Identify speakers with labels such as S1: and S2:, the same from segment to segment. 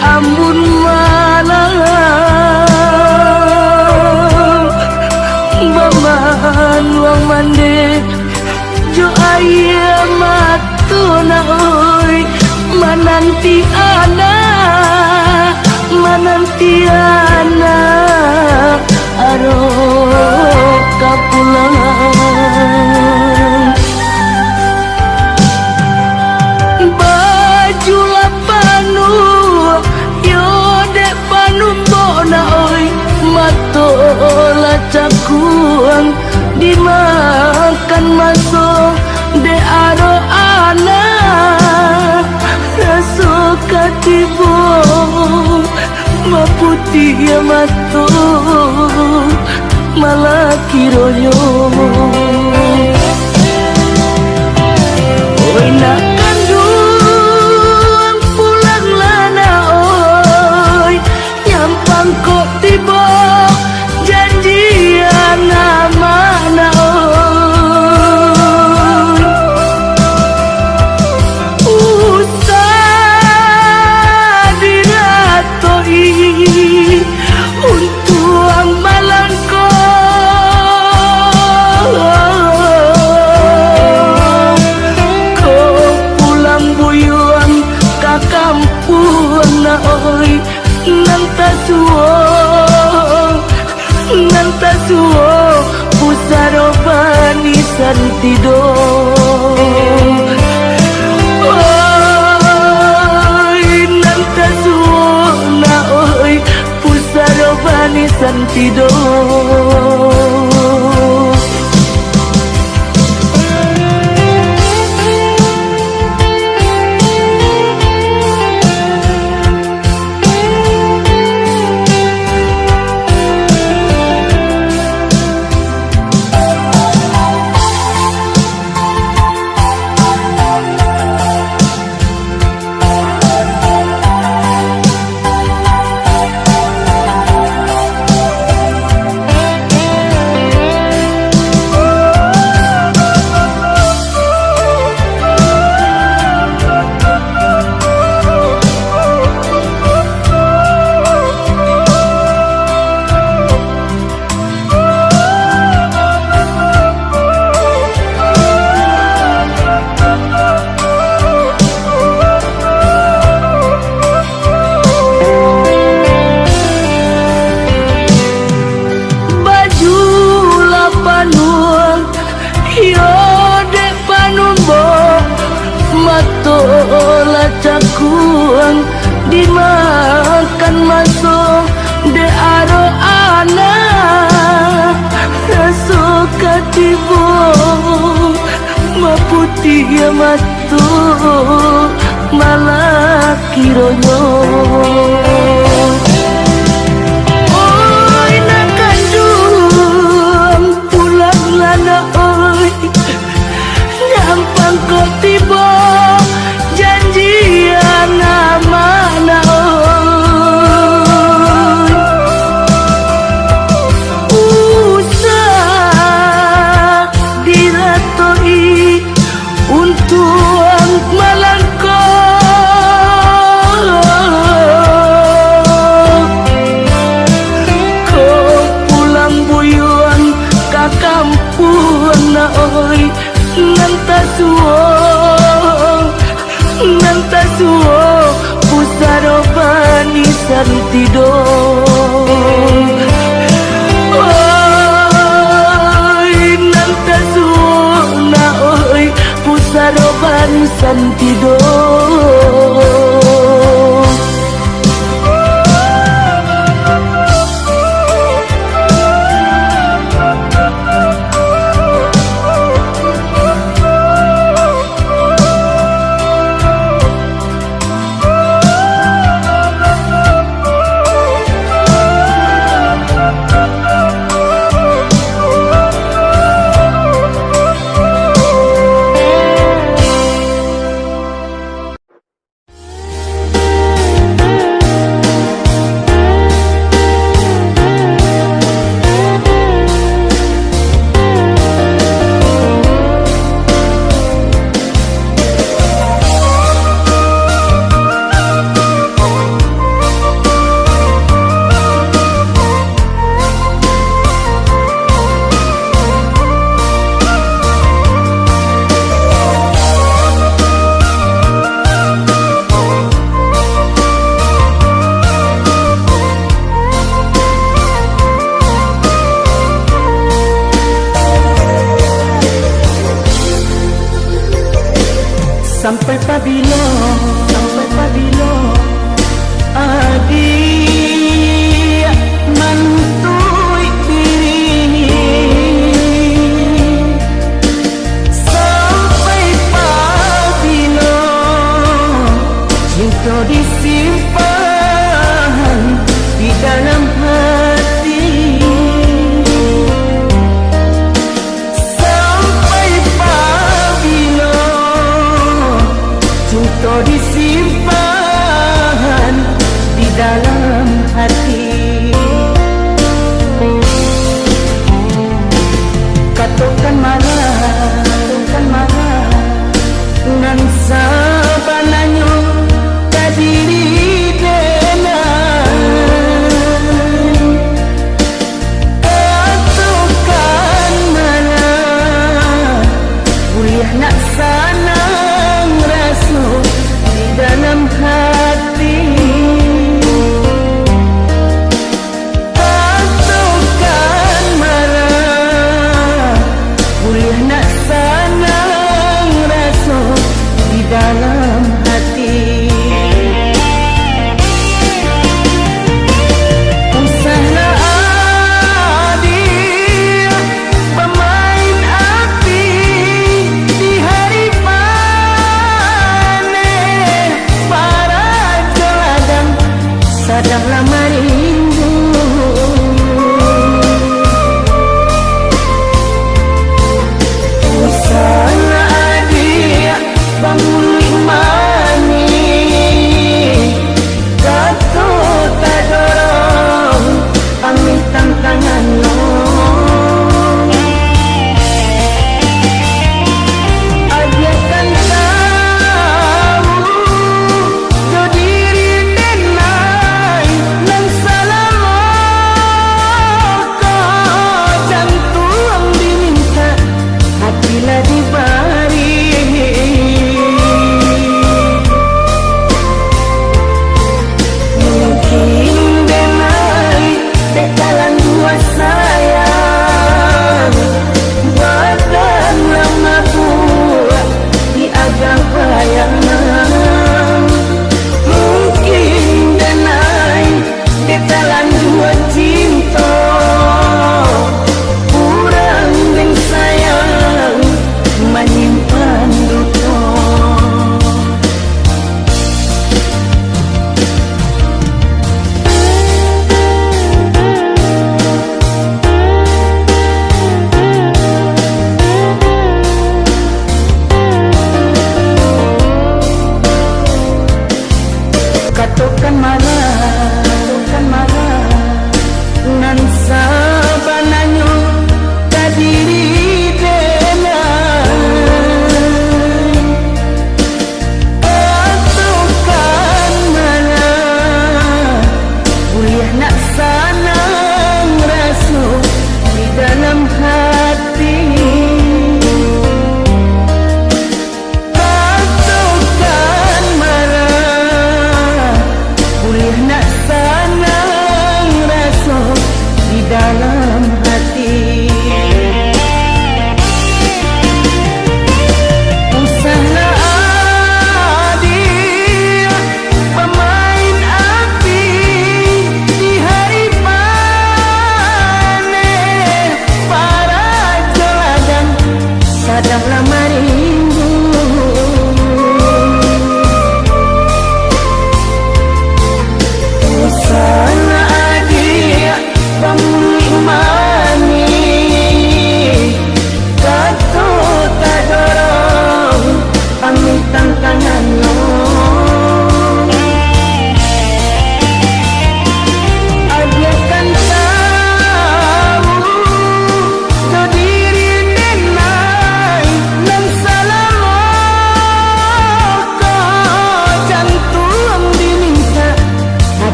S1: amun malam baman wang mande jo aya matuna oi mananti ana aro kapulang baju lapanu yo dek panu bona oi matola cakuang dimakan masuk de aro ana raso katibo maputi ya mato malah kiroyo oi nak kandung pulang lana oi nyampang kok tiba janjian mana oi usah diratoi untuang malangko kau pulang buyuan ka kampung na oi nanta suo pusaro panisan tidur oi nanta suo na oi pusaro panisan tidur matola cakuang dimakan masuk de aro ana raso katibo maputi ya matu malah kironyo oi nak kandung pulang lana oi nyampang kok tiba janjian mana oi usah diratoi untuang malangko kau pulang buyuan ka kampung na oi nanta suo pusaro panisan tidur oi nanta suo na oi pusaro panisan tidur sampai pabilo adik mantui diri, sampai pabilo cinta disimpan di dalam hati, sampai pabilo cinta disimpan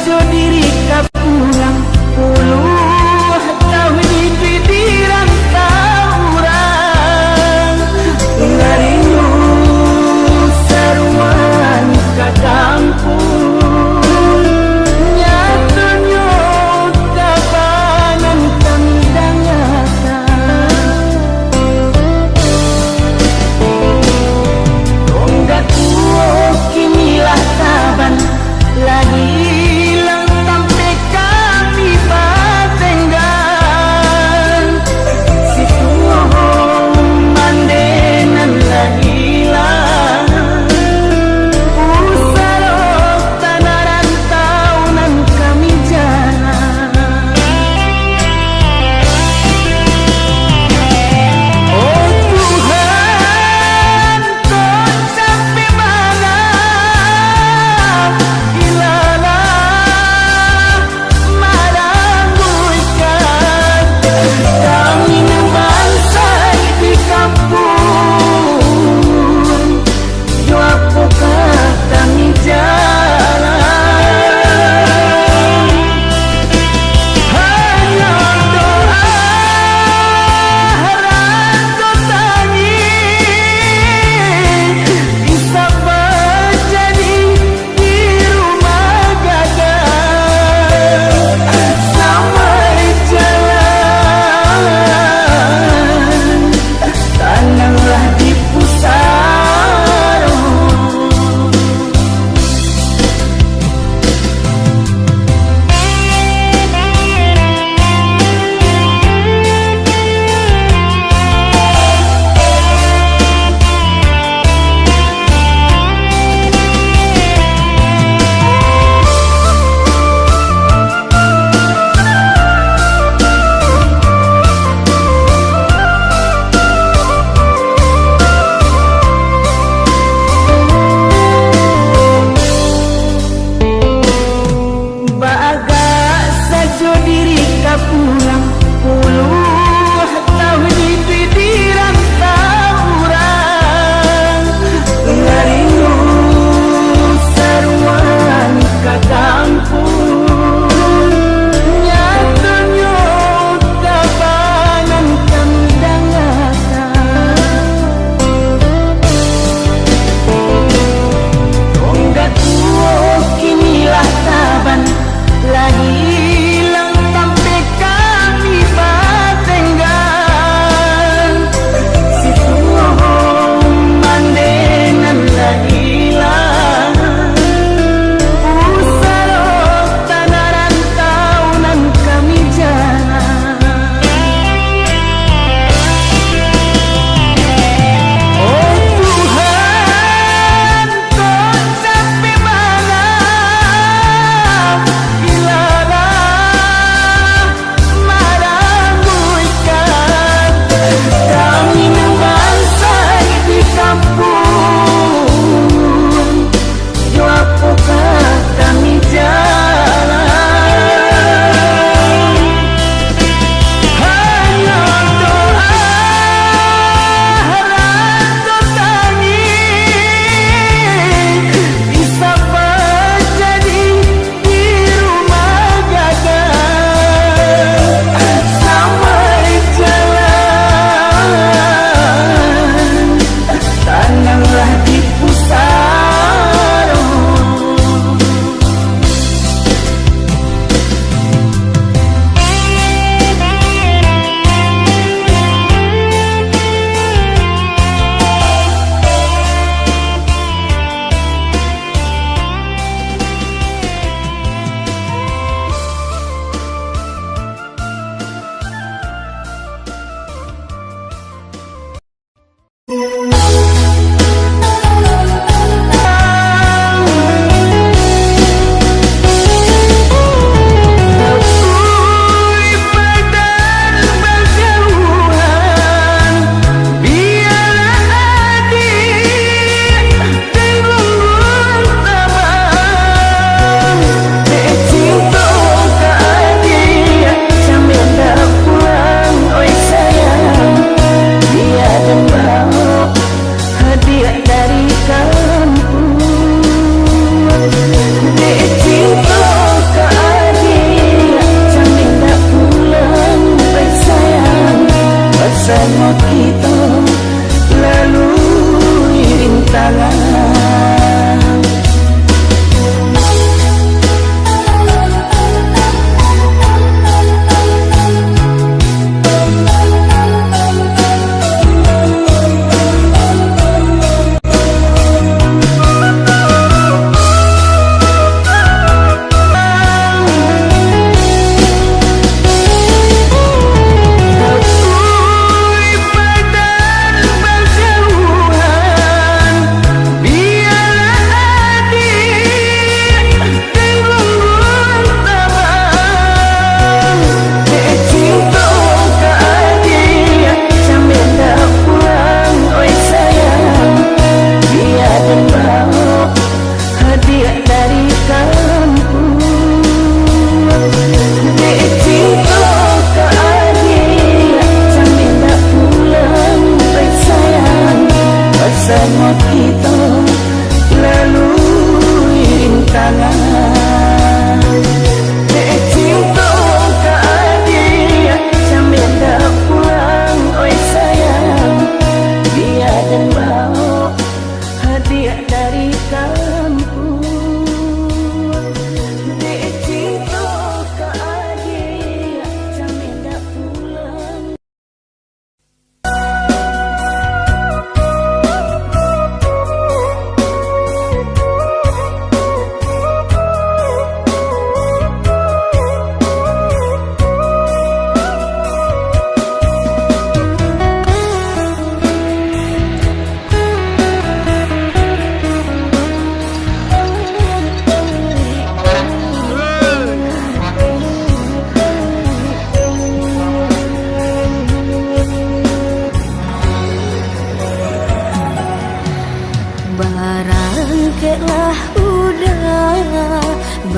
S1: so diri ka pulang puluh tahun di dirantau urang ngarindu saruan ka kampung nyatanya kabanan kami dangakan tonggak kuo kinilah taban lagi lang tampek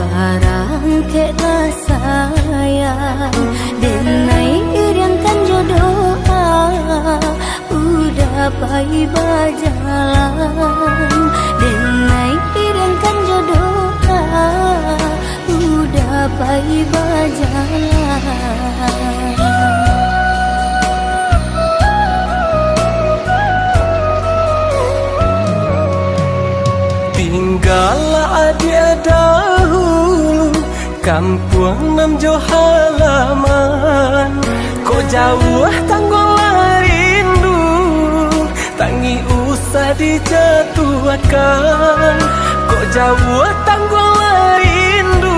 S2: Barang kelah sayang denai iriangkan jodoh udah pai berjalan denai iriangkan jodoh udah pai berjalan.
S3: Tinggallah dia dahulu kampung nam jo halaman, kok jauh tanggolah rindu, tangi usah dijatuhkan. Kok jauh tanggolah rindu,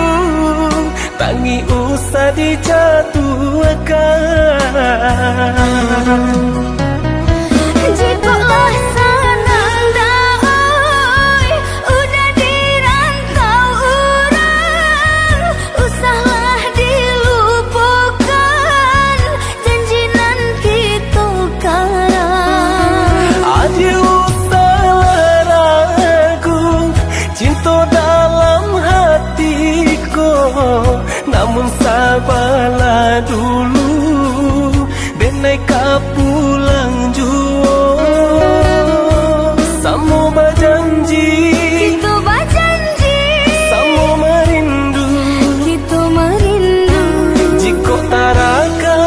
S3: tangi usah dijatuhkan.
S2: Jikalah senang dah udah dirantau orang, usahlah dilupakan janji nan kita karang.
S3: Adi usahlah ragu cinta dalam hatiku, namun sabarlah dulu denai pulang juo. Samo berjanji,
S2: Kita berjanji,
S3: samo merindu,
S2: kita merindu
S3: jika taraka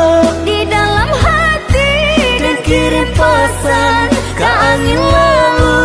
S2: di dalam hati dan kirim pesan ke angin lalu.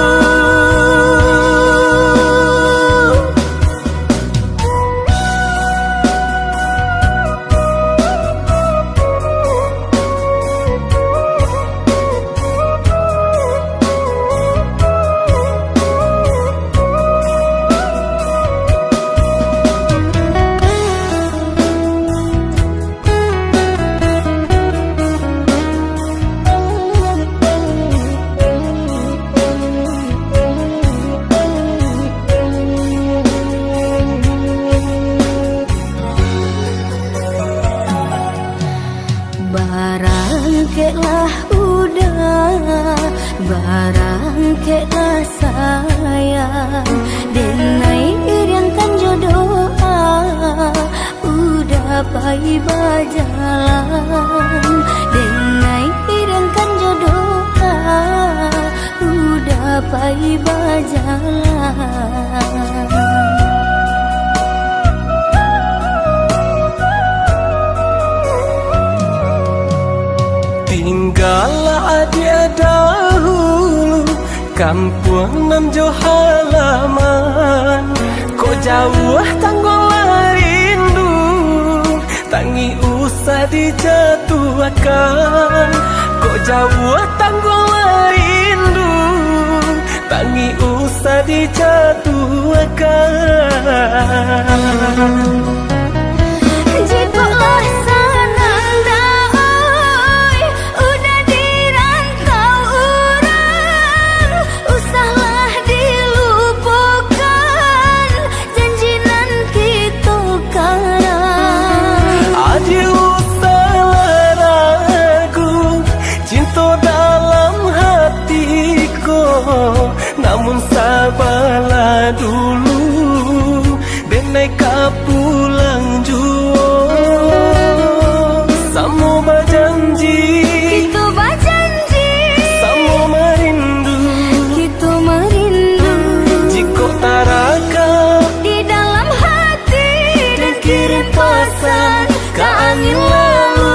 S2: Barang kelah udah, barang kelah sayang denai iriangkan jodoh udah pai berjalan denai iriangkan jodoh udah pai berjalan.
S3: Tinggallah dia dahulu kampung nam jo halaman, kok jauh tanggolah rindu, tangi usah dijatuhkan. Kok jauh tanggolah rindu, tangi usah dijatuhkan.
S2: Jikalah senang dah udah dirantau orang, usahlah dilupakan janji nan kita karang.
S3: Adi usahlah ragu cinta dalam hatiku, namun sabarlah dulu denai pulang juo. Samo berjanji,
S2: Kita berjanji,
S3: samo merindu,
S2: kita merindu
S3: jika taraka
S2: di dalam hati dan kirim pesan ke angin lalu.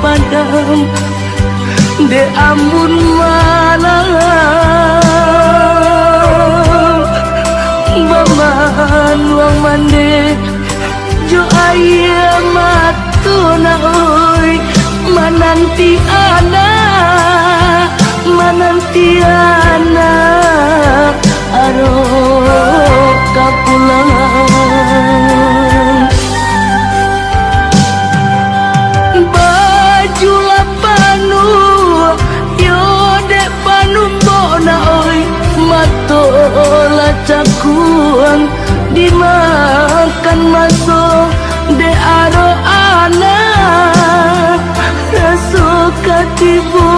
S1: padam de amun malam baman wang mande jo aya matuna oi mananti ana aro kapulang baju lapanu yo dek panu bona oi matola cakuang dimakan masuk de aro anak raso katibo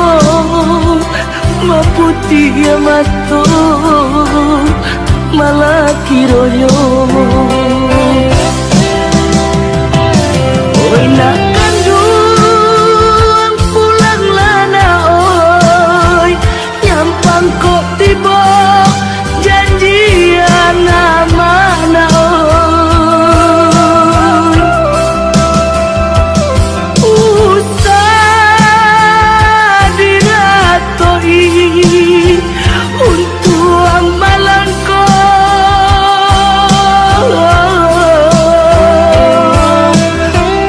S1: maputi mato malah kiroyo oi nak kandung pulang lana oi nyampang kok tiba janjian mana oi usah diratoi untuk amalangko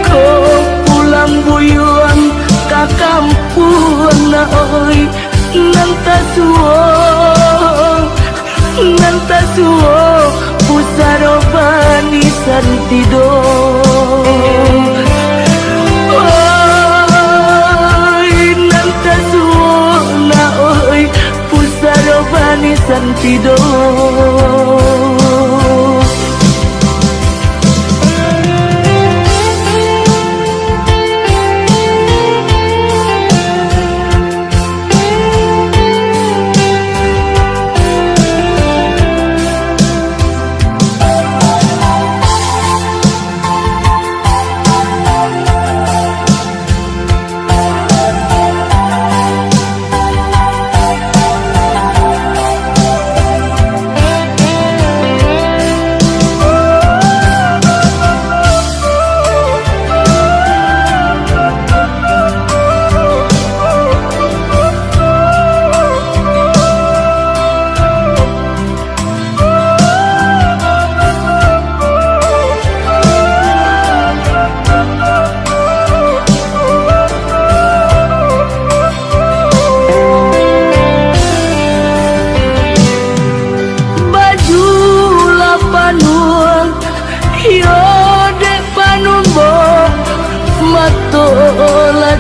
S1: kau pulang buyuan ke kampung na oi nanta suo pusaro bani santido oi nanta suo na oi pusaro bani santido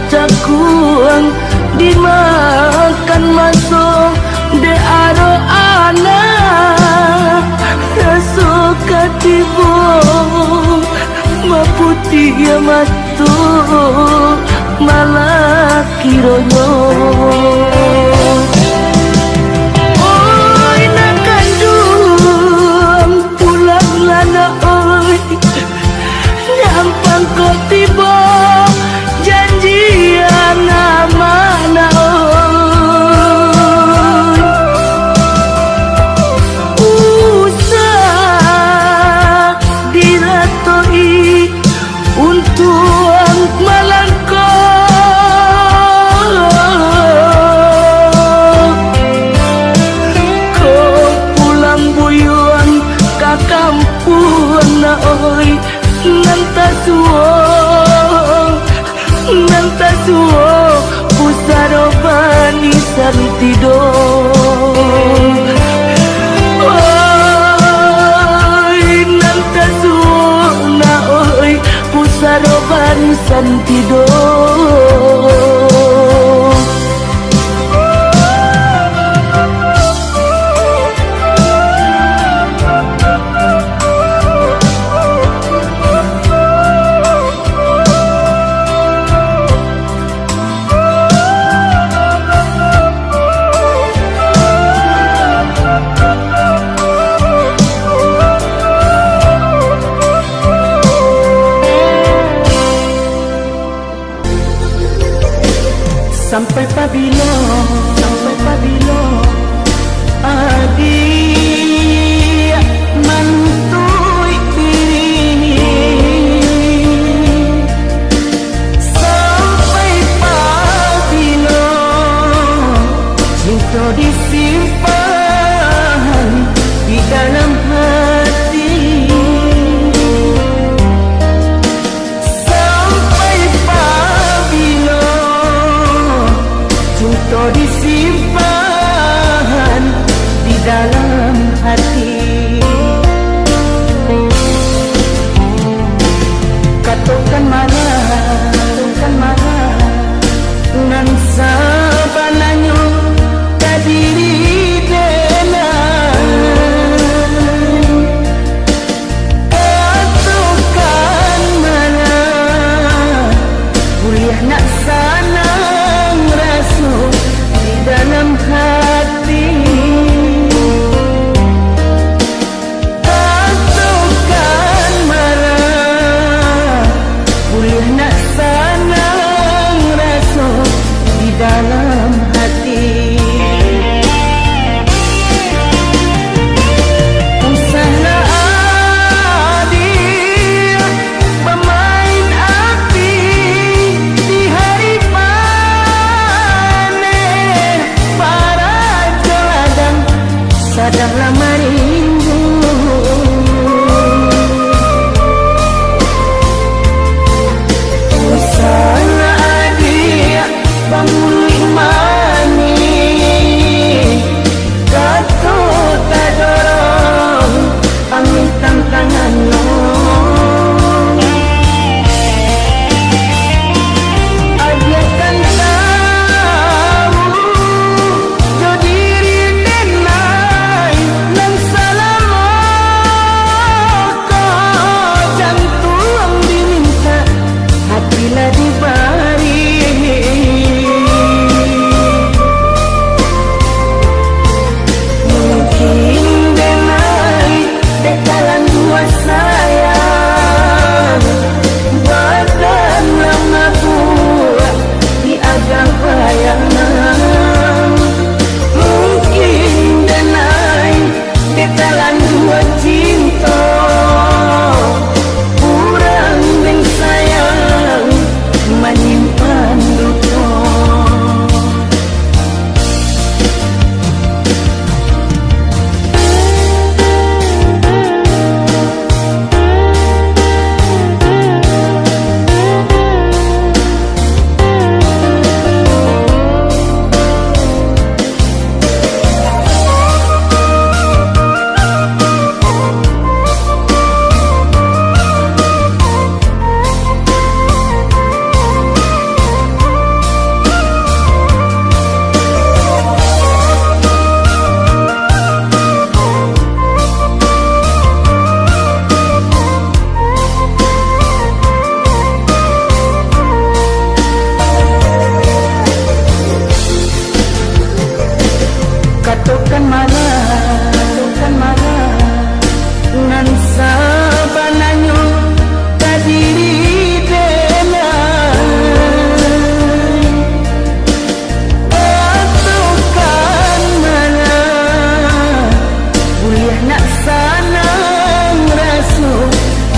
S1: cakuang dimakan masuk de aro anak raso katibo maputi matu malah kironyo oi nak kandung pulang lana oi nyampang kok tiba janjian mana usah diratoi untuk malangko kau pulang buyuan ke kampung na oi nanta suo pusaro bani santido oi nanta suo na oi pusaro bani santido sampai pabilo adik mantui diri sampai bari. Mungkin denai dekalan dua sayang badan lama buat di agak bayangan. Mungkin denai dekalan dua cinta kurang dan sayang menyimpan duka. Katukan malah nan sabananyo kadiri denai. Katukan malah kuliah nak sanang rasuk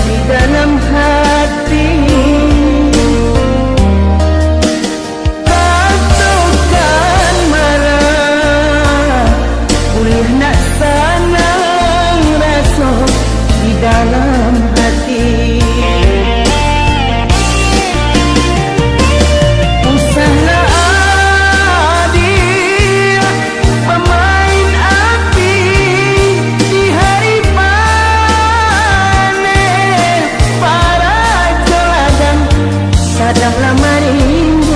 S1: di dalam hati. Katukan malah kuliah nak sanang rasuk di dalam hati. Usahlah adik pemain api di hari panen para jeladan sadanglah maring